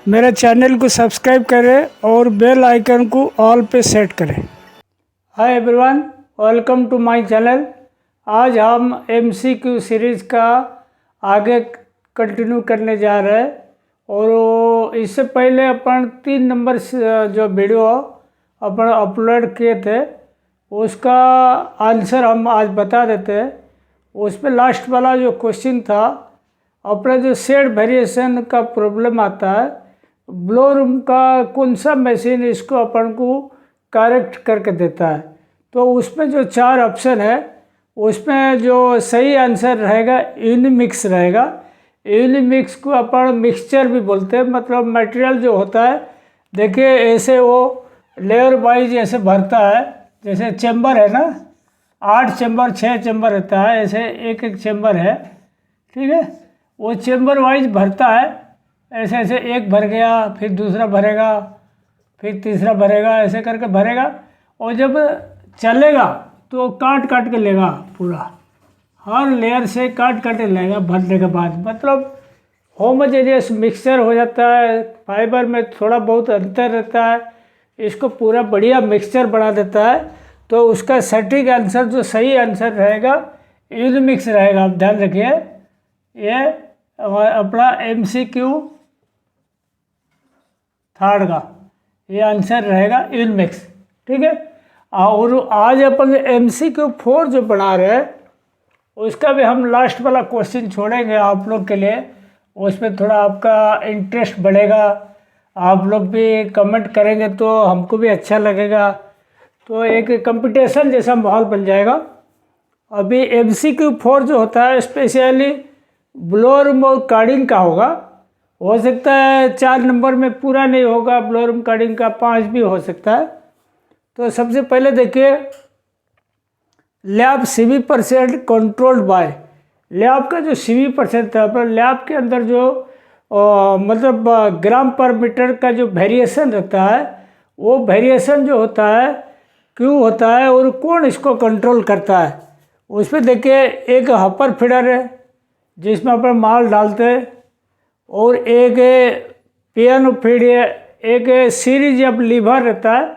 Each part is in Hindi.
मेरे चैनल को सब्सक्राइब करें और बेल आइकन को ऑल पे सेट करें। Hi everyone, welcome to my channel. आज हम एमसीक्यू सीरीज़ का आगे कंटिन्यू करने जा रहे हैं और इससे पहले अपन 3 नंबर जो वीडियो अपन अपलोड किए थे उसका आंसर हम आज बता देते हैं। उसमें लास्ट वाला जो क्वेश्चन था, अपना जो शेड वेरिएशन का प्रॉब्लम आता है, ब्लो रूम का कौन सा मशीन इसको अपन को करेक्ट करके देता है। तो उसमें जो 4 ऑप्शन है उसमें जो सही आंसर रहेगा यूनिमिक्स रहेगा। यूनिमिक्स को अपन मिक्सचर भी बोलते हैं, मतलब मटेरियल जो होता है, देखिए ऐसे वो लेयर वाइज ऐसे भरता है। जैसे चेम्बर है ना, 8 चेम्बर 6 चेम्बर रहता है, ऐसे एक एक चेम्बर है, ठीक है। वो चेम्बर वाइज भरता है, ऐसे ऐसे एक भर गया, फिर दूसरा भरेगा, फिर तीसरा भरेगा, ऐसे करके भरेगा। और जब चलेगा तो काट काट के लेगा, पूरा हर लेयर से काट काट के लेगा भरने के बाद, मतलब होमोजेनियस मिक्सचर हो जाता है। फाइबर में थोड़ा बहुत अंतर रहता है, इसको पूरा बढ़िया मिक्सचर बना देता है। तो उसका सटीक आंसर, जो सही आंसर रहेगा, यूनिमिक्स रहेगा। आप ध्यान रखिए, ये अपना एमसीक्यू थर्ड का ये आंसर रहेगा यूनिमिक्स, ठीक है। और आज अपन एमसीक्यू 4 जो बना रहे हैं उसका भी हम लास्ट वाला क्वेश्चन छोड़ेंगे आप लोग के लिए। उसमें थोड़ा आपका इंटरेस्ट बढ़ेगा, आप लोग भी कमेंट करेंगे तो हमको भी अच्छा लगेगा, तो एक कंपटीशन जैसा माहौल बन जाएगा। अभी एमसीक्यू 4 जो होता है स्पेशली ब्लोरूम और कार्डिंग का होगा। हो सकता है 4 नंबर में पूरा नहीं होगा, ब्लोरूम कार्डिंग का 5 भी हो सकता है। तो सबसे पहले देखिए, lab CV% controlled by. Lab का जो CV% था, अपना लैब के अंदर जो मतलब ग्राम पर मीटर का जो वेरिएशन रहता है, वो वेरिएशन जो होता है क्यों होता है और कौन इसको कंट्रोल करता है। उसमें देखिए, एक हॉपर फीडर है जिसमें अपन माल डालते हैं, और एक पियानो फीड है, एक सीरीज अब लीवर रहता है।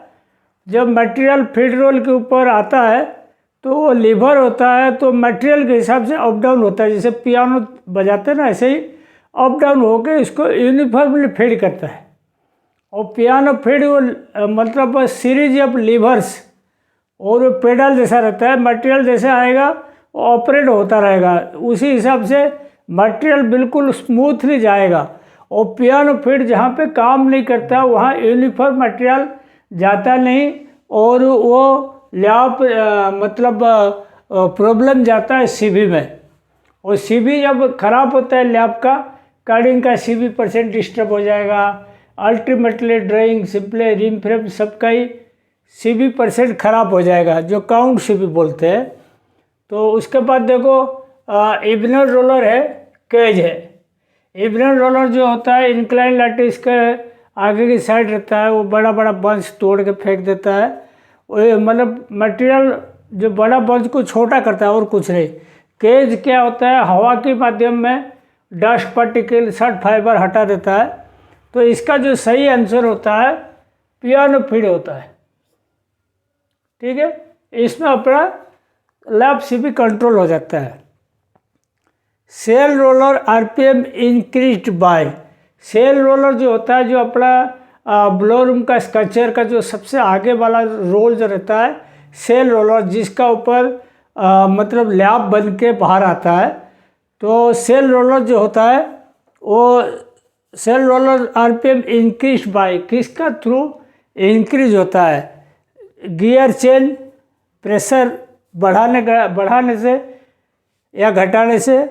जब मटेरियल फीड रोल के ऊपर आता है तो वो लीवर होता है, तो मटेरियल के हिसाब से अप डाउन होता है। जैसे पियानो बजाते हैं ना, ऐसे ही अप डाउन होकर इसको यूनिफॉर्मली फीड करता है। और पियानो फीड वो मतलब सीरीज ऑफ लीवर्स, और वो पेडल जैसा रहता है। मटेरियल जैसे आएगा वो ऑपरेट होता रहेगा, उसी हिसाब से मटेरियल बिल्कुल स्मूथली जाएगा। और पियानो फीड जहाँ पे काम नहीं करता वहाँ यूनिफॉर्म मटेरियल जाता नहीं, और वो लैब मतलब प्रॉब्लम जाता है CV में। और CV जब खराब होता है लैब का, कार्डिंग का CV% डिस्टर्ब हो जाएगा। Ultimately drawing, simplex, ring frame सबका ही CV% खराब हो जाएगा, जो काउंट CV बोलते हैं। तो उसके बाद देखो, इब्नर रोलर है, केज है। इब्नर रोलर जो होता है इंक्लाइन लैटिस के आगे की साइड रहता है, वो बड़ा बड़ा बंच तोड़ के फेंक देता है। वो मतलब मटेरियल जो बड़ा बंच को छोटा करता है और कुछ नहीं। केज क्या होता है, हवा के माध्यम में डस्ट पार्टिकल, शॉर्ट फाइबर हटा देता है। तो इसका जो सही आंसर होता है पियानो फीड होता है, ठीक है। इसमें अपना लैब CV कंट्रोल हो जाता है। Cell roller RPM increased by. Cell roller जो होता है, जो अपना ब्लोरूम का स्ट्रक्चर का जो सबसे आगे वाला रोल जो रहता है, सेल रोलर, जिसका ऊपर मतलब लैब बन के बाहर आता है। तो सेल रोलर जो होता है, वो cell roller RPM increase by किसका थ्रू इंक्रीज होता है, गियर चेंज, प्रेशर बढ़ाने से या घटाने से,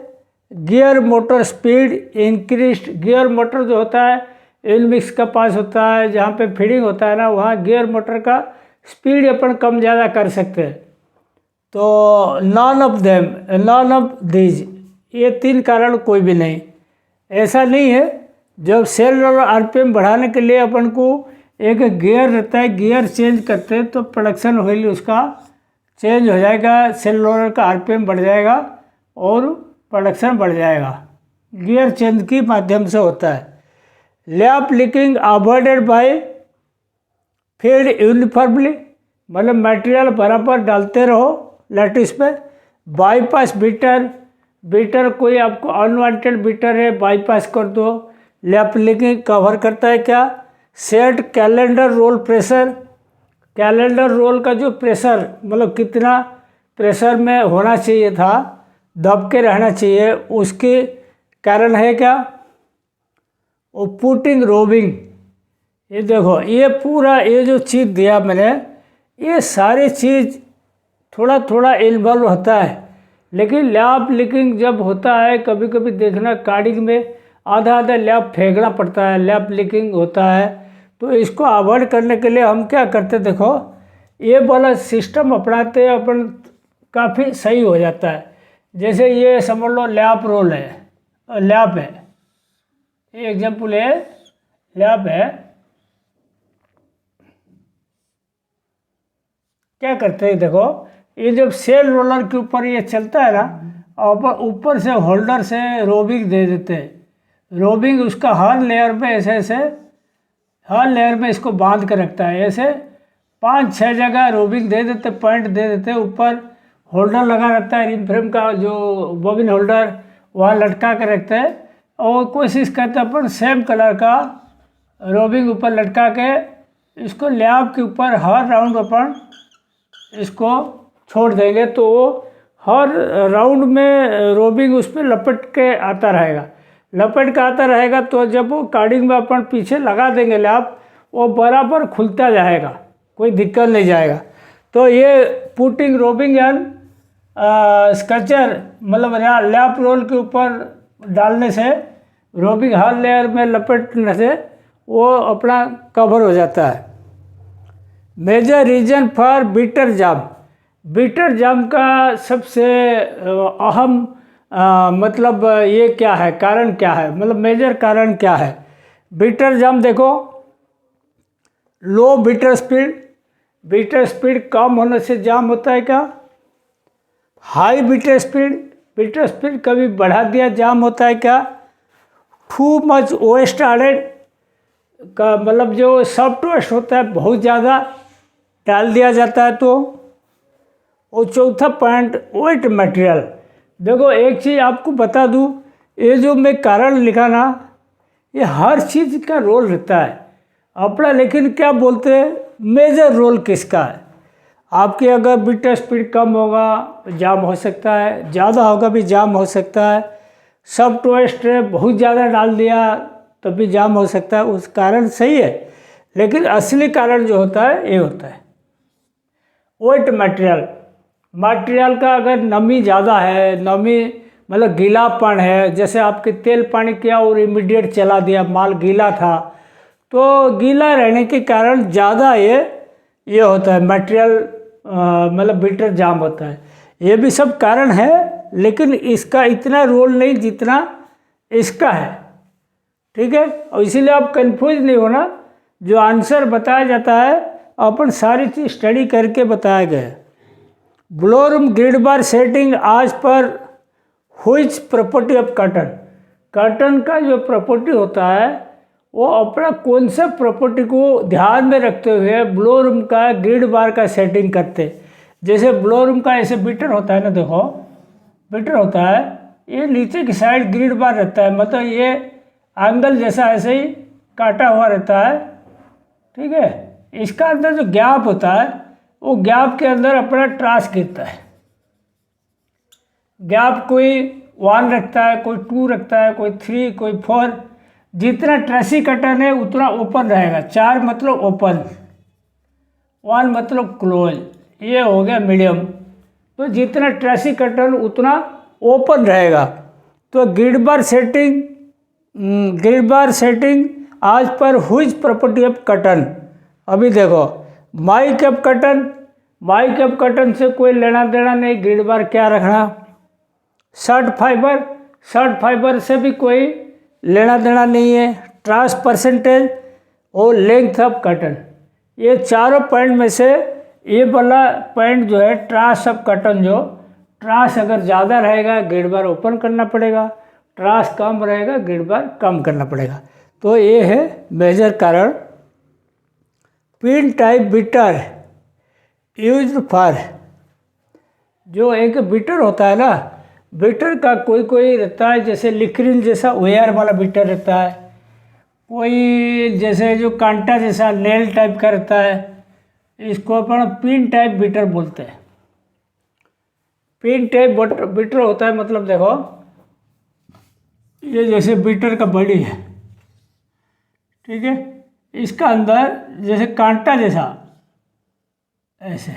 gear motor speed increase. Gear motor जो होता है यूनिमिक्स का पास होता है, जहाँ पे फीडिंग होता है ना, वहाँ गियर मोटर का स्पीड अपन कम ज़्यादा कर सकते हैं। तो नॉन ऑफ दीज, ये 3 कारण कोई भी नहीं। ऐसा नहीं है, जब सेल रोलर RPM बढ़ाने के लिए अपन को एक गियर रहता है, गियर चेंज करते हैं तो प्रोडक्शन ऑयल उसका चेंज हो जाएगा, सेल रोलर का RPM बढ़ जाएगा और प्रोडक्शन बढ़ जाएगा। गियर चेंज के माध्यम से होता है। Lap leaking avoided by feed uniformly, मतलब मटेरियल बराबर डालते रहो लैटिस पे। बाईपास बीटर, बीटर कोई आपको अनवांटेड बीटर है बाईपास कर दो। लैप लीकिंग कवर करता है क्या? Set calender roll pressure, calender roll का जो प्रेशर मतलब कितना प्रेशर में होना चाहिए था, दब के रहना चाहिए, उसके कारण है क्या? वो पुटिंग रोबिंग। ये देखो ये पूरा ये जो चीज़ दिया मैंने, ये सारी चीज़ थोड़ा थोड़ा इन्वॉल्व होता है। लेकिन लैप लीकिंग जब होता है कभी कभी देखना कार्डिंग में आधा आधा लैप फेंकना पड़ता है, लैप लीकिंग होता है। तो इसको अवॉइड करने के लिए हम क्या करते, देखो ये वाला सिस्टम अपनाते हैं अपन, काफ़ी सही हो जाता है। जैसे ये समझ लो लैप रोल है, लैप है, ये एग्जाम्पल है, लैप है। क्या करते हैं देखो, ये जब सेल रोलर के ऊपर ये चलता है ना, और ऊपर से होल्डर से रोबिंग दे देते हैं। रोबिंग उसका हर लेयर में ऐसे ऐसे हर लेयर में इसको बांध के रखता है। ऐसे 5-6 जगह रोबिंग दे देते, पॉइंट दे देते। ऊपर होल्डर लगा रहता है, रिम फ्रेम का जो बॉबिन होल्डर वहाँ लटका के रखते हैं। और कोशिश करते हैं अपन सेम कलर का रोबिंग ऊपर लटका के इसको लैप के ऊपर हर राउंड अपन इसको छोड़ देंगे, तो वो हर राउंड में रोबिंग उस पर लपट के आता रहेगा, लपट के आता रहेगा। तो जब वो कार्डिंग में अपन पीछे लगा देंगे लैप, वो बराबर खुलता जाएगा, कोई दिक्कत नहीं जाएगा। तो ये पुटिंग रोबिंग एंड स्केचर मतलब लैप रोल के ऊपर डालने से, रोबिंग हर लेयर में लपेटने से वो अपना कवर हो जाता है। Major reason for beater jam, beater jam का सबसे अहम मतलब ये क्या है, कारण क्या है, मतलब मेजर कारण क्या है बीटर जाम? देखो लो बीटर स्पीड, बीटर स्पीड कम होने से जाम होता है क्या? हाई बीटर स्पीड कभी बढ़ा दिया जाम होता है क्या? टू मच वेस्ट एडेड का मतलब जो सॉफ्टवेयर होता है बहुत ज़्यादा डाल दिया जाता है तो। और चौथा पॉइंट वेट मटेरियल। देखो एक चीज़ आपको बता दूँ, ये जो मैं कारण लिखा ना, ये हर चीज़ का रोल रहता है अपना, लेकिन क्या बोलते हैं मेजर रोल किसका है? आपके अगर बीटर स्पीड कम होगा जाम हो सकता है, ज़्यादा होगा भी जाम हो सकता है। सॉफ्टवेयर बहुत ज़्यादा डाल दिया तब भी जाम हो सकता है, उस कारण सही है। लेकिन असली कारण जो होता है ये होता है वेट मटेरियल। मटेरियल का अगर नमी ज़्यादा है, नमी मतलब गीलापन है, जैसे आपके तेल पानी किया और इमीडिएट चला दिया, माल गीला था, तो गीला रहने के कारण ज़्यादा ये होता है मटेरियल मतलब बीटर जाम होता है। ये भी सब कारण है, लेकिन इसका इतना रोल नहीं जितना इसका है, ठीक है। और इसीलिए आप कंफ्यूज नहीं होना, जो आंसर बताया जाता है अपन सारी चीज़ स्टडी करके बताया गया है। ब्लोरूम ग्रिड बार सेटिंग आज पर which property of curtain, curtain का जो प्रॉपर्टी होता है वो अपना कौन सा प्रॉपर्टी को ध्यान में रखते हुए ब्लोरूम का ग्रिड बार का सेटिंग करते। जैसे ब्लोरूम का ऐसे बीटर होता है ना, देखो बीटर होता है, ये नीचे की साइड ग्रिड बार रहता है, मतलब ये एंगल जैसा ऐसे ही काटा हुआ रहता है, ठीक है। इसका अंदर जो गैप होता है वो गैप के अंदर अपना ट्रास गिरता है। गैप कोई 1 रखता है, कोई 2 रखता है, कोई 3, कोई 4। जितना ट्रेसी कटन है उतना ओपन रहेगा। 4 मतलब ओपन, 1 मतलब क्लोज, ये हो गया मीडियम। तो जितना ट्रेसी कटन उतना ओपन रहेगा। तो ग्रिड बार सेटिंग आज पर हुईज प्रॉपर्टी ऑफ कटन। अभी देखो माई कैप कटन से कोई लेना देना नहीं, ग्रिड बार क्या रखना। शर्ट फाइबर से भी कोई लेना देना नहीं है। ट्रांस परसेंटेज और लेंथ ऑफ कटन, ये चारों पॉइंट में से ये वाला पॉइंट जो है ट्रांस ऑफ कटन, जो ट्रांस अगर ज़्यादा रहेगा ग्रिड बार ओपन करना पड़ेगा, ट्रांस कम रहेगा ग्रिड बार कम करना पड़ेगा। तो ये है मेजर कारण। Pin type beater used for, जो एक बीटर होता है ना, बीटर का कोई कोई रहता है जैसे लिक्रिन जैसा वेयर वाला बीटर रहता है, कोई जैसे जो कांटा जैसा नेल टाइप का रहता है, इसको अपन पिन टाइप बीटर बोलते हैं। पिन टाइप बीटर होता है मतलब देखो, ये जैसे बीटर का बॉडी है, ठीक है, इसका अंदर जैसे कांटा जैसा ऐसे,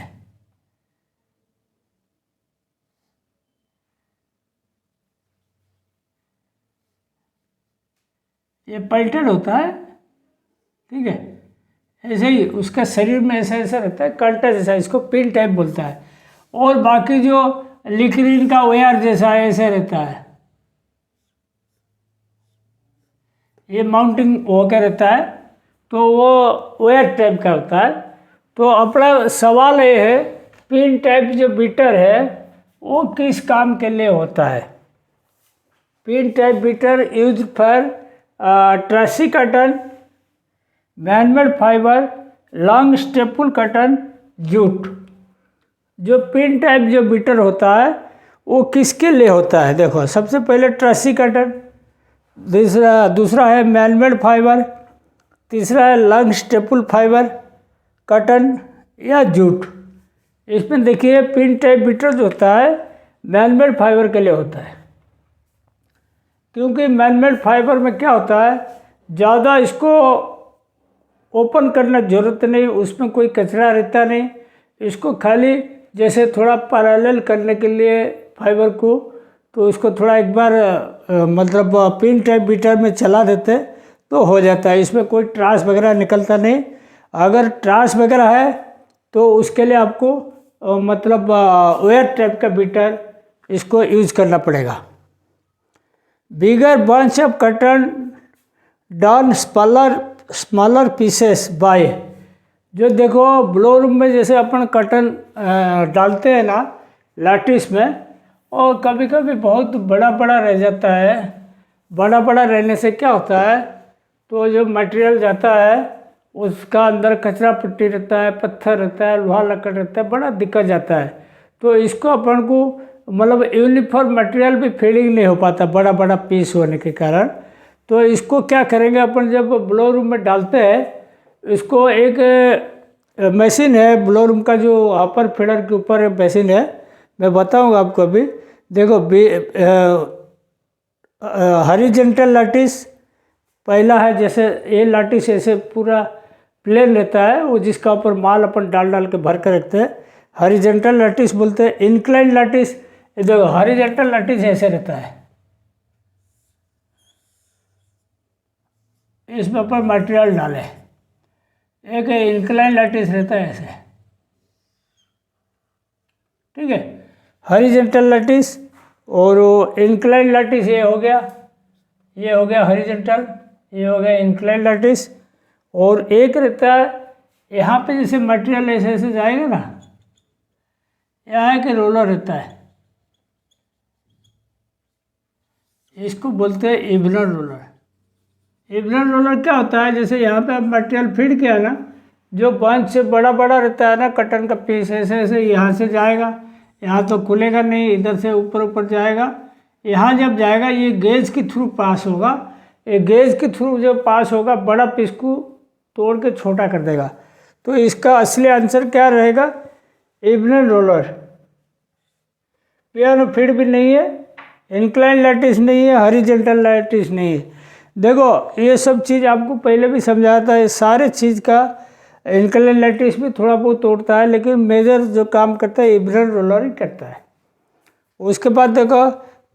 ये पल्टेड होता है, ठीक है, ऐसे ही उसका शरीर में ऐसा ऐसा रहता है कांटा जैसा, इसको पिन टाइप बोलता है। और बाकी जो लिक्रिन का वेयर जैसा ऐसे रहता है, ये माउंटिंग होकर रहता है, तो वो वेयर टाइप का होता है। तो अपना सवाल ये है, पिन टाइप जो बीटर है वो किस काम के लिए होता है? Pin type beater use for trashy cotton, manmade fibre, long staple cotton, jute. जो पिन टाइप जो बीटर होता है वो किसके लिए होता है? देखो, सबसे पहले ट्रसी कटन, दूसरा है मैनमेड फाइबर, तीसरा है लॉन्ग स्टेपल फाइबर, कटन या जूट। इसमें देखिए पिन टाइप बीटर जो होता है मैनमेड फाइबर के लिए होता है, क्योंकि मैनमेड फाइबर में क्या होता है, ज़्यादा इसको ओपन करना ज़रूरत नहीं, उसमें कोई कचरा रहता नहीं, इसको खाली जैसे थोड़ा पैरेलल करने के लिए फाइबर को, तो इसको थोड़ा एक बार मतलब पिन टाइप बीटर में चला देते तो हो जाता है। इसमें कोई ट्रास वगैरह निकलता नहीं। अगर ट्रास वगैरह है तो उसके लिए आपको मतलब वेयर टाइप का बीटर इसको यूज करना पड़ेगा। Bigger bunch of cotton down smaller pieces by, जो देखो ब्लो रूम में जैसे अपन कटन डालते हैं ना लैटिस में, और कभी कभी बहुत बड़ा बड़ा रह जाता है। बड़ा बड़ा रहने से क्या होता है, तो जो मटेरियल जाता है उसका अंदर कचरा पट्टी रहता है, पत्थर रहता है, लोहा लकड़ रहता है, बड़ा दिक्कत जाता है। तो इसको अपन को मतलब यूनिफॉर्म मटेरियल भी फीलिंग नहीं हो पाता बड़ा बड़ा पीस होने के कारण। तो इसको क्या करेंगे अपन, जब ब्लो रूम में डालते हैं, इसको एक मशीन है ब्लो रूम का, जो अपर फीडर के ऊपर मशीन है, मैं बताऊंगा आपको अभी। देखो हॉरिजॉन्टल लैटिस पहला है, जैसे ये लैटिस ऐसे पूरा प्लेन रहता है, वो जिसका ऊपर माल अपन डाल डाल के भर कर रखते हैं, हॉरिजॉन्टल लैटिस बोलते हैं। इंक्लाइन लैटिस, ये देखो हॉरिजॉन्टल लैटिस ऐसे रहता है, इसमें अपन मटेरियल डालें। एक इंक्लाइन लैटिस रहता है ऐसे, ठीक है, हॉरिजॉन्टल लैटिस। और इंक्लाइन लैटिस ये हो गया, ये हो गया हॉरिजॉन्टल, ये हो गया इंक्लाइन लैटिस। और एक रहता है यहाँ पे, जैसे मटेरियल ऐसे ऐसे जाएगा ना, यहाँ एक रोलर रहता है, इसको बोलते हैं इवनर रोलर। इवनर रोलर क्या होता है, जैसे यहाँ पे आप मटेरियल फीड किया ना, जो बंच से बड़ा बड़ा रहता है ना कटन का पीस, ऐसे ऐसे यहाँ से जाएगा, यहाँ तो खुलेगा नहीं, इधर से ऊपर ऊपर जाएगा, यहाँ जब जाएगा ये गेज के थ्रू पास होगा, ये गेज के थ्रू जब पास होगा बड़ा पीस को तोड़ के छोटा कर देगा। तो इसका असली आंसर क्या रहेगा, इवनर रोलर। पियानो फीड भी नहीं है, इंक्लाइन लैटिस नहीं है, हॉरिजॉन्टल लैटिस नहीं है। देखो ये सब चीज़ आपको पहले भी समझाया था, ये सारे चीज़ का इंक्लाइन लैटिस भी थोड़ा बहुत तोड़ता है, लेकिन मेजर जो काम करता है इवनर रोलर ही करता है। उसके बाद देखो,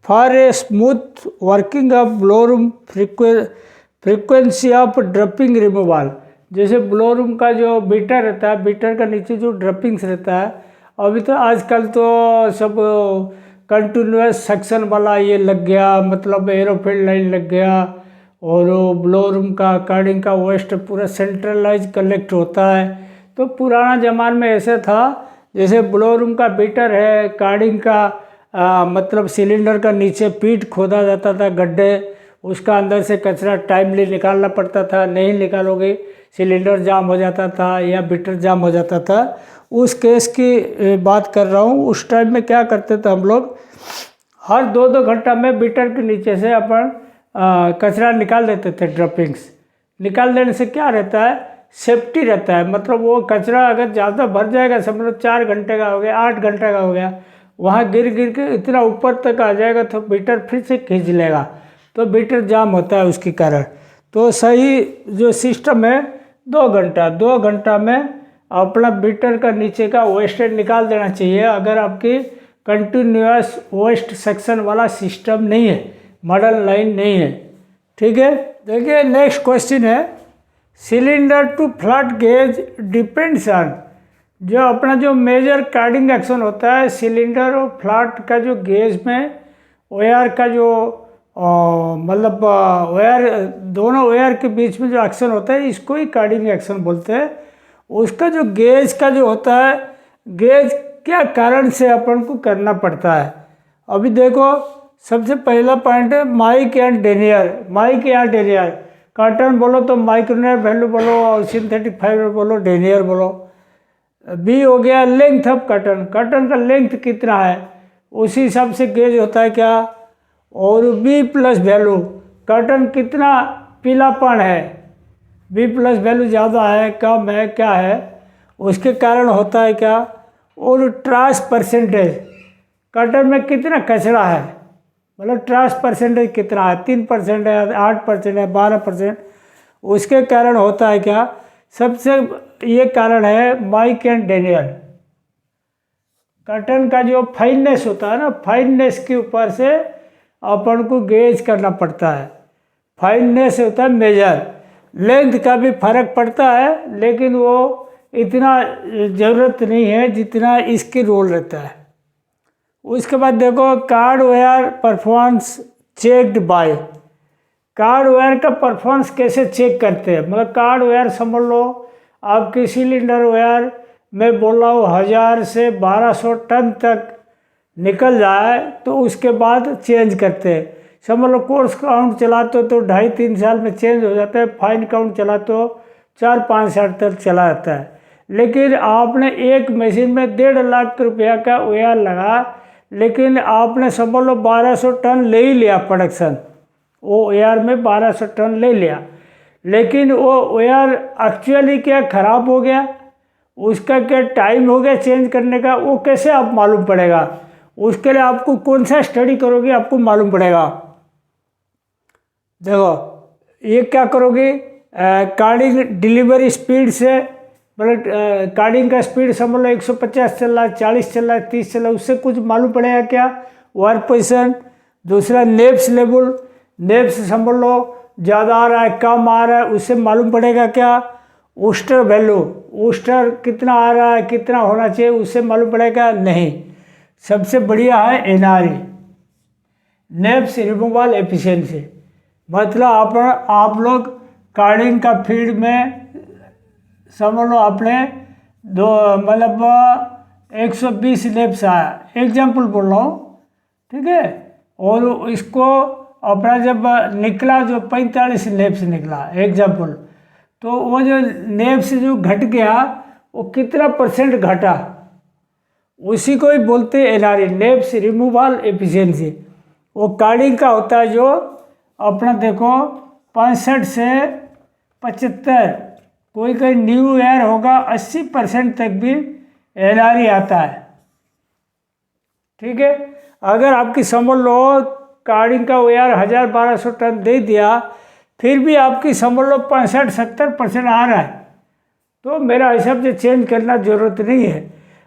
for a smooth working of blow room frequency of dropping removal, जैसे ब्लो रूम का जो बीटर रहता है, बीटर का नीचे जो ड्रपिंग्स रहता है, अभी तो आजकल तो सब कंटिन्यूस सक्शन वाला ये लग गया, मतलब एरोफिल लाइन लग गया, और ब्लो रूम का कार्डिंग का वेस्ट पूरा सेंट्रलाइज कलेक्ट होता है। तो पुराना ज़माने में ऐसे था, जैसे ब्लो रूम का बीटर है, कार्डिंग का मतलब सिलेंडर का नीचे पीठ खोदा जाता था, गड्ढे, उसका अंदर से कचरा टाइमली निकालना पड़ता था, नहीं निकालोगे सिलेंडर जाम हो जाता था या बीटर जाम हो जाता था। उस केस की बात कर रहा हूँ। उस टाइम में क्या करते थे हम लोग, हर 2-2 घंटा में बीटर के नीचे से अपन कचरा निकाल देते थे। ड्रॉपिंग्स निकाल देने से क्या रहता है, सेफ्टी रहता है। मतलब वो कचरा अगर ज़्यादा भर जाएगा, समझ लो 4 घंटे का हो गया, 8 घंटे का हो गया, वहाँ गिर गिर के इतना ऊपर तक आ जाएगा तो बीटर फिर से खींच लेगा, तो बीटर जाम होता है उसके कारण। तो सही जो सिस्टम है 2 घंटा में अपना बीटर का नीचे का वेस्टेज निकाल देना चाहिए, अगर आपकी कंटिन्यूअस वेस्ट सेक्शन वाला सिस्टम नहीं है, मॉडल लाइन नहीं है। ठीक है, देखिए नेक्स्ट क्वेश्चन है, cylinder to flat gauge depends on, जो अपना जो मेजर कार्डिंग एक्शन होता है सिलेंडर और फ्लड का जो गेज में वायर का जो मतलब वायर, दोनों वायर के बीच में जो एक्शन होता है इसको ही कार्डिंग एक्शन बोलते हैं। उसका जो गेज का जो होता है, गेज क्या कारण से अपन को करना पड़ता है। अभी देखो सबसे पहला पॉइंट है माइक एंड डेनियर। माइक या डेनियर, कॉटन बोलो तो माइक्रोनियर वैल्यू बोलो और सिंथेटिक फाइबर बोलो डेनियर बोलो। बी हो गया लेंथ ऑफ कॉटन, कॉटन का लेंथ कितना है उसी हिसाब से गेज होता है क्या। और बी प्लस वैल्यू, कॉटन कितना पीलापन है, बी प्लस वैल्यू ज़्यादा है कम है क्या है, उसके कारण होता है क्या। और ट्रांस परसेंटेज, कॉटन में कितना कचरा है, मतलब ट्रांस परसेंटेज कितना है, 3% है, 8% है, 12%, उसके कारण होता है क्या। सबसे ये कारण है माइक एंड डेनियर। कॉटन का जो फाइननेस होता है ना, फाइननेस के ऊपर से अपन को गेज करना पड़ता है। फाइननेस होता है मेजर, लेंथ का भी फर्क पड़ता है लेकिन वो इतना ज़रूरत नहीं है जितना इसके रोल रहता है। उसके बाद देखो card wire performance checked by, card wire का परफॉर्मेंस कैसे चेक करते हैं, मतलब कार्ड वेयर समझ लो आपकी सिलेंडर वेयर मैं बोल रहा हूँ 1000 से 1200 टन तक निकल जाए तो उसके बाद चेंज करते हैं। समझ लो कोर्स काउंट चलाते तो 2.5-3 साल में चेंज हो जाता है, फाइन काउंट चला तो 4-5 साल तक चला जाता है। लेकिन आपने एक मशीन में 1.5 लाख रुपया का वेयर लगा, लेकिन आपने समझ लो 1200 टन ले ही लिया प्रोडक्शन, वो वेयर में 1200 टन ले लिया, लेकिन वो वेयर एक्चुअली क्या ख़राब हो गया, उसका क्या टाइम हो गया चेंज करने का, वो कैसे आप मालूम पड़ेगा। उसके लिए आपको कौन सा स्टडी करोगे आपको मालूम पड़ेगा। देखो ये क्या करोगे, कार्डिंग डिलीवरी स्पीड से, मतलब कार्डिंग का स्पीड समझ लो 150 चल रहा है, 40 चल रहा है, 30 चल रहा है, उससे कुछ मालूम पड़ेगा क्या, वायर पोजिशन। दूसरा नेप्स लेवल, नेप्स समझ लो ज़्यादा आ रहा है कम आ रहा है, उससे मालूम पड़ेगा क्या। ऊस्टर वैल्यू, ऊस्टर कितना आ रहा है कितना होना चाहिए उससे मालूम पड़ेगा नहीं। सबसे बढ़िया है एनआरई, नेप्स रिमूवल एफिशिएंसी, मतलब आप लोग कार्डिंग का फील्ड में समझ लो आपने मतलब 120 नेप्स आया, एग्जाम्पल बोल रहा हूँ, ठीक है, और इसको अपना जब निकला जो 45 नेप्स निकला एग्जाम्पल, तो वो जो नेप्स जो घट गया वो कितना % घटा, उसी को ही बोलते हैं एनआरई, नेप्स रिमूवल एफिशिएंसी। वो कार्डिंग का होता है जो अपना देखो 65 से 75, कोई कोई न्यू एयर होगा 80% तक भी एनआरई आता है। ठीक है, अगर आपकी समझ लो कार्डिंग का वेयर 1000-1200 टन दे दिया, फिर भी आपकी समझ लो 65-70% आ रहा है, तो मेरा हिसाब से चेंज करना ज़रूरत नहीं है।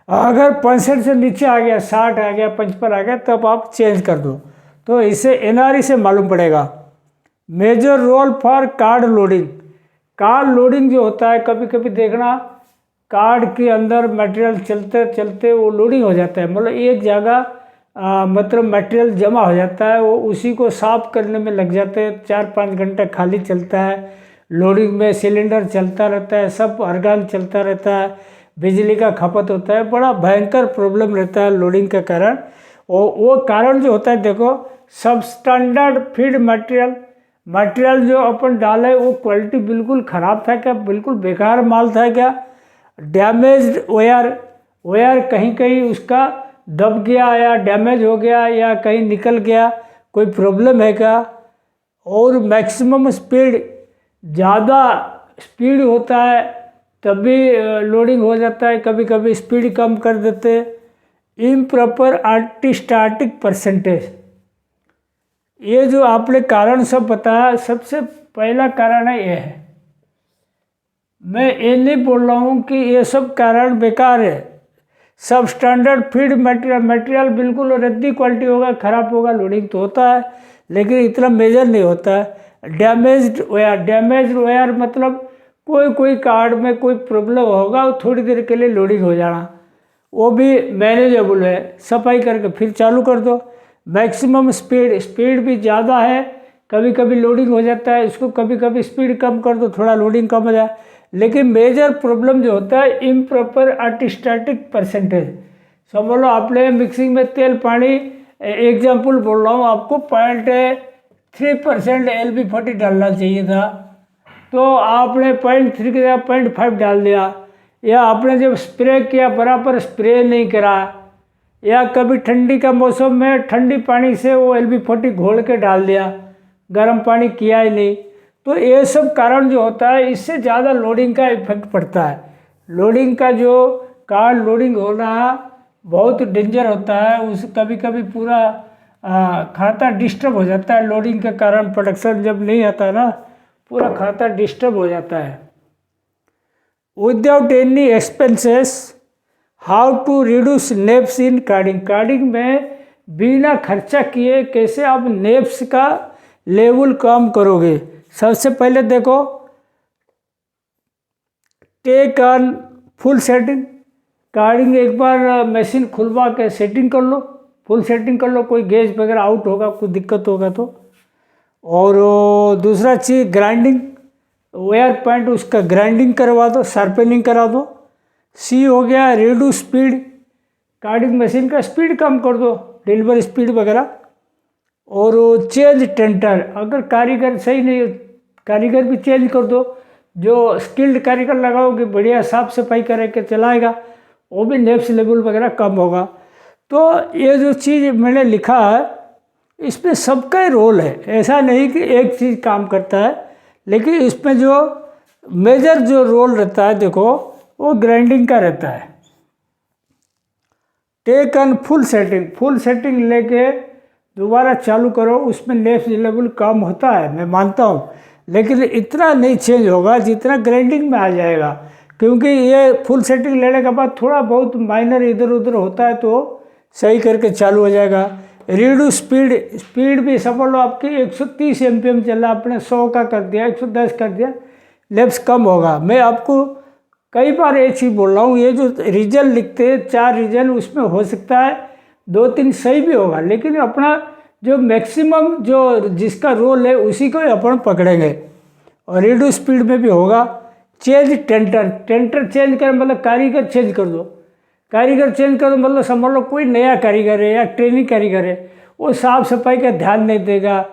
अगर 65 से नीचे आ गया, 60 आ गया, 55 आ गया, तब आप चेंज कर दो। तो इससे एनआरई से मालूम पड़ेगा। Major role for card loading, card loading जो होता है, कभी कभी देखना कार्ड के अंदर मटेरियल चलते चलते वो लोडिंग हो जाता है, मतलब एक जगह मतलब मटेरियल जमा हो जाता है, वो उसी को साफ करने में लग जाते हैं, 4-5 घंटे खाली चलता है, लोडिंग में सिलेंडर चलता रहता है, सब अर्गान चलता रहता है, बिजली का खपत होता है, बड़ा भयंकर प्रॉब्लम रहता है लोडिंग के कारण। वो कारण जो होता है देखो, सब स्टैंडर्ड फीड मटेरियल मटेरियल जो अपन डाले वो क्वालिटी बिल्कुल ख़राब था क्या, बिल्कुल बेकार माल था क्या, डैमेज्ड वायर कहीं कहीं उसका दब गया या डैमेज हो गया या कहीं निकल गया, कोई प्रॉब्लम है क्या। और मैक्सिमम स्पीड, ज़्यादा स्पीड होता है तभी लोडिंग हो जाता है, कभी कभी स्पीड कम कर देते। इम्प्रॉपर एंटी-स्टैटिक परसेंटेज, ये जो आपने कारण सब बताया, सबसे पहला कारण है ये है। मैं ये नहीं बोल रहा हूँ कि ये सब कारण बेकार है, सब स्टैंडर्ड फीड मटेरियल बिल्कुल रद्दी क्वालिटी होगा, ख़राब होगा, लोडिंग तो होता है लेकिन इतना मेजर नहीं होता है। डैमेज्ड वायर मतलब कोई कार्ड में कोई प्रॉब्लम होगा, वो थोड़ी देर के लिए लोडिंग हो जाना, वो भी मैनेजेबल है, सफाई करके फिर चालू कर दो। मैक्सिमम स्पीड भी ज़्यादा है, कभी कभी लोडिंग हो जाता है, इसको कभी कभी स्पीड कम कर दो, थोड़ा लोडिंग कम हो जाए। लेकिन मेजर प्रॉब्लम जो होता है इम्प्रॉपर एंटी-स्टैटिक परसेंटेज। समझ लो आपने मिक्सिंग में तेल पानी, एग्जाम्पल बोल रहा हूँ आपको, 0.3% LB40 डालना चाहिए था, तो आपने 0.3 की जगह 0.5 डाल दिया, या आपने जब स्प्रे किया बराबर स्प्रे नहीं करा, या कभी ठंडी का मौसम में ठंडी पानी से वो LB40 घोल के डाल दिया, गर्म पानी किया ही नहीं, तो ये सब कारण जो होता है इससे ज़्यादा लोडिंग का इफेक्ट पड़ता है। लोडिंग का जो कार्ड लोडिंग होना बहुत डेंजर होता है, उस कभी कभी पूरा खाता डिस्टर्ब हो जाता है, लोडिंग के कारण प्रोडक्शन जब नहीं आता ना, पूरा खाता डिस्टर्ब हो जाता है। Without any expenses, how to reduce neps in carding. Carding में बिना खर्चा किए कैसे आप नेप्स का लेवल कम करोगे। सबसे पहले देखो, take on full setting. Carding एक बार मशीन खुलवा के सेटिंग कर लो, फुल सेटिंग कर लो, कोई गेज वगैरह आउट होगा, कोई दिक्कत होगा तो। और दूसरा चीज़ ग्राइंडिंग, वायर पॉइंट उसका ग्राइंडिंग करवा दो, शार्पनिंग करा दो। सी हो गया रिड्यूस स्पीड, कार्डिंग मशीन का स्पीड कम कर दो, डिलीवरी स्पीड वगैरह। और चेंज टेंटर, अगर कारीगर सही नहीं, कारीगर भी चेंज कर दो, जो स्किल्ड कारीगर लगाओगे बढ़िया साफ सफाई करके चलाएगा, वो भी नेप्स लेवल वगैरह कम होगा। तो ये जो चीज़ मैंने लिखा है इसमें सबका ही रोल है, ऐसा नहीं कि एक चीज़ काम करता है, लेकिन इसमें जो मेजर जो रोल रहता है देखो वो ग्राइंडिंग का रहता है। टेक ऑन फुल सेटिंग लेके दोबारा चालू करो, उसमें नेप्स लेवल कम होता है मैं मानता हूँ, लेकिन इतना नहीं चेंज होगा जितना ग्राइंडिंग में आ जाएगा, क्योंकि ये फुल सेटिंग लेने के बाद थोड़ा बहुत माइनर इधर उधर होता है तो सही करके चालू हो जाएगा। रिड्यूस स्पीड भी समझ लो आपकी 130 MPM चल रहा, आपने 100 का कर दिया, 110 कर दिया, नेप्स कम होगा। मैं आपको कई बार ये चीज़ बोल रहा हूँ, ये जो रीजन लिखते हैं 4 रीजन, उसमें हो सकता है 2-3 सही भी होगा, लेकिन अपना जो मैक्सिमम जो जिसका रोल है उसी को ही अपन पकड़ेंगे। और रिड्यूस स्पीड में भी होगा। चेंज टेंटर चेंज कर मतलब कारीगर चेंज कर दो, कारीगर चेंज कर दो मतलब समझ लो कोई नया कारीगर है या ट्रेनिंग कारीगर है, वो साफ सफाई का ध्यान नहीं देगा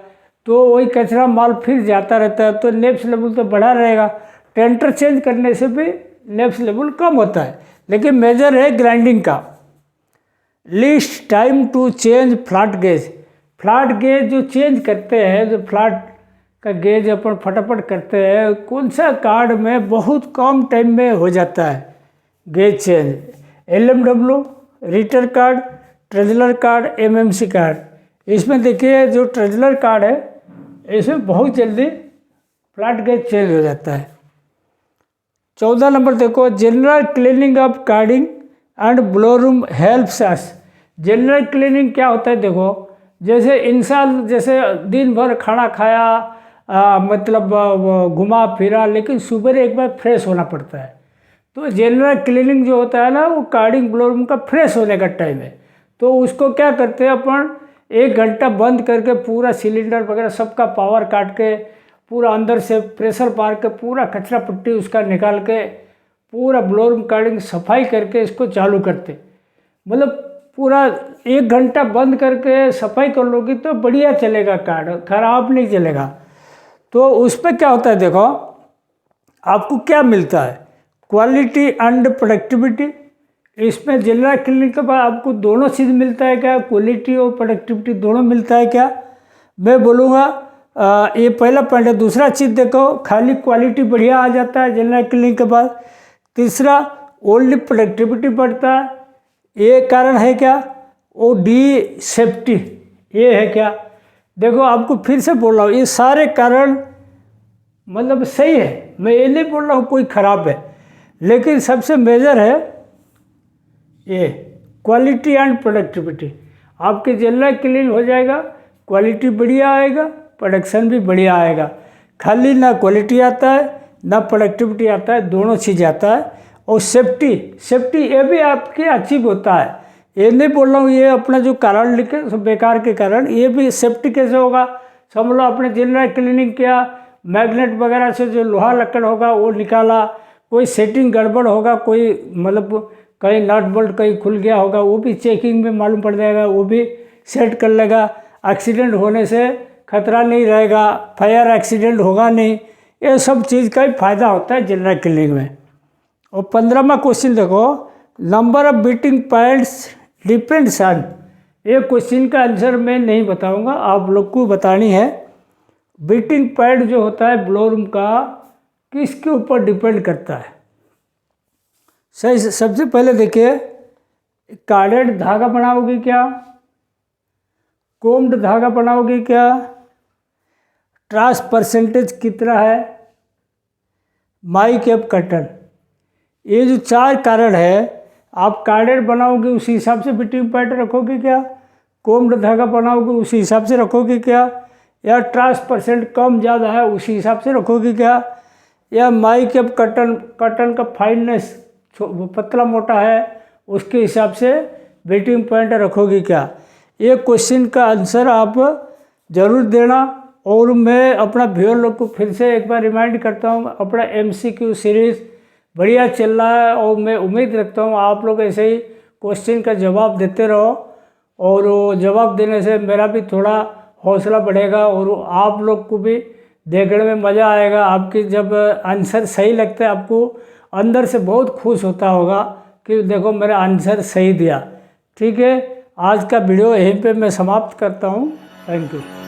तो वही कचरा माल फिर जाता रहता है, तो नेप्स लेवल तो बढ़ा रहेगा। टेंटर चेंज करने से भी नेप्स लेवल कम होता है, लेकिन मेजर है ग्राइंडिंग का। Least time to change flat gauge जो चेंज करते हैं, जो फ्लैट का गेज अपन फटाफट करते हैं, कौन सा कार्ड में बहुत कम टाइम में हो जाता है gauge change. LMW, Rieter card, Trutzschler card, MMC card. इसमें देखिए जो ट्रेजलर कार्ड है इसमें बहुत जल्दी फ्लैट गेज चेंज हो जाता है। 14 नंबर देखो, general cleaning of carding and blow room helps us. General cleaning क्या होता है देखो, जैसे इंसान जैसे दिन भर खाना खाया, मतलब घुमा फिरा, लेकिन सुबह एक बार फ्रेश होना पड़ता है, तो जनरल क्लीनिंग जो होता है ना वो कार्डिंग ब्लो रूम का फ्रेश होने का टाइम है। तो उसको क्या करते हैं अपन, 1 घंटा बंद करके पूरा सिलेंडर वगैरह सबका पावर काट के, पूरा अंदर से प्रेशर मार के पूरा कचरा पट्टी उसका निकाल के पूरा ब्लो रूम कार्डिंग सफाई करके इसको चालू करते। मतलब पूरा 1 घंटा बंद करके सफाई कर लोगी तो बढ़िया चलेगा कार्ड, खराब नहीं चलेगा। तो उस पर क्या होता है, देखो आपको क्या मिलता है, क्वालिटी एंड प्रोडक्टिविटी। इसमें जनरल क्लिनिक के बाद आपको दोनों चीज़ मिलता है क्या, क्वालिटी और प्रोडक्टिविटी दोनों मिलता है क्या? मैं बोलूँगा ये पहला पॉइंट है। दूसरा चीज़ देखो, खाली क्वालिटी बढ़िया आ जाता है जनरल क्लिनिक के बाद। तीसरा, ओनली प्रोडक्टिविटी बढ़ता है। ये कारण है क्या? ओ डी सेफ्टी, ये है क्या? देखो आपको फिर से बोल रहा हूँ, ये सारे कारण मतलब सही है, मैं ये नहीं बोल रहा हूँ कोई ख़राब है, लेकिन सबसे मेजर है ये क्वालिटी एंड प्रोडक्टिविटी। आपके जनरल क्लीन हो जाएगा, क्वालिटी बढ़िया आएगा, प्रोडक्शन भी बढ़िया आएगा। खाली ना क्वालिटी आता है ना प्रोडक्टिविटी आता है, दोनों चीज़ आता है। और सेफ्टी ये भी आपके अचीव होता है। ये नहीं बोल रहा हूँ ये अपना जो कारण लिखे सब बेकार के कारण, ये भी सेफ्टी कैसे होगा? समझ लो आपने जनरल क्लीनिंग किया, मैग्नेट वगैरह से जो लोहा लकड़ होगा वो निकाला, कोई सेटिंग गड़बड़ होगा, कोई मतलब कहीं नट बोल्ट कहीं खुल गया होगा, वो भी चेकिंग में मालूम पड़ जाएगा, वो भी सेट कर लेगा। एक्सीडेंट होने से खतरा नहीं रहेगा, फायर एक्सीडेंट होगा नहीं। ये सब चीज़ का ही फायदा होता है जनरल क्लीनिंग में। और 15वां क्वेश्चन देखो, number of beating points depends on. ये क्वेश्चन का आंसर मैं नहीं बताऊंगा, आप लोग को बतानी है। बीटिंग पॉइंट जो होता है ब्लोरूम का, किसके ऊपर डिपेंड करता है? सही, सबसे पहले देखिए, कार्डेड धागा बनाओगे क्या, कोम्ड धागा बनाओगे क्या, ट्रांस परसेंटेज कितना है, माई कैप कटन। ये जो 4 कारण है, आप कार्डेड बनाओगे उसी हिसाब से बीटिंग पॉइंट रखोगे क्या, कोम्ड धागा बनाओगे उसी हिसाब से रखोगे क्या, या ट्रांस परसेंट कम ज़्यादा है उसी हिसाब से रखोगे क्या, या माई कैप कटन का फाइननेस पतला मोटा है उसके हिसाब से बीटिंग पॉइंट रखोगे क्या? ये क्वेश्चन का आंसर आप ज़रूर देना। और मैं अपना व्यूअर लोग को फिर से एक बार रिमाइंड करता हूँ, अपना MCQ सीरीज़ बढ़िया चल रहा है और मैं उम्मीद रखता हूँ आप लोग ऐसे ही क्वेश्चन का जवाब देते रहो, और वो जवाब देने से मेरा भी थोड़ा हौसला बढ़ेगा और आप लोग को भी देखने में मज़ा आएगा। आपकी जब आंसर सही लगता है, आपको अंदर से बहुत खुश होता होगा कि देखो मेरा आंसर सही दिया। ठीक है, आज का वीडियो यहीं पे मैं समाप्त करता हूँ। Thank you.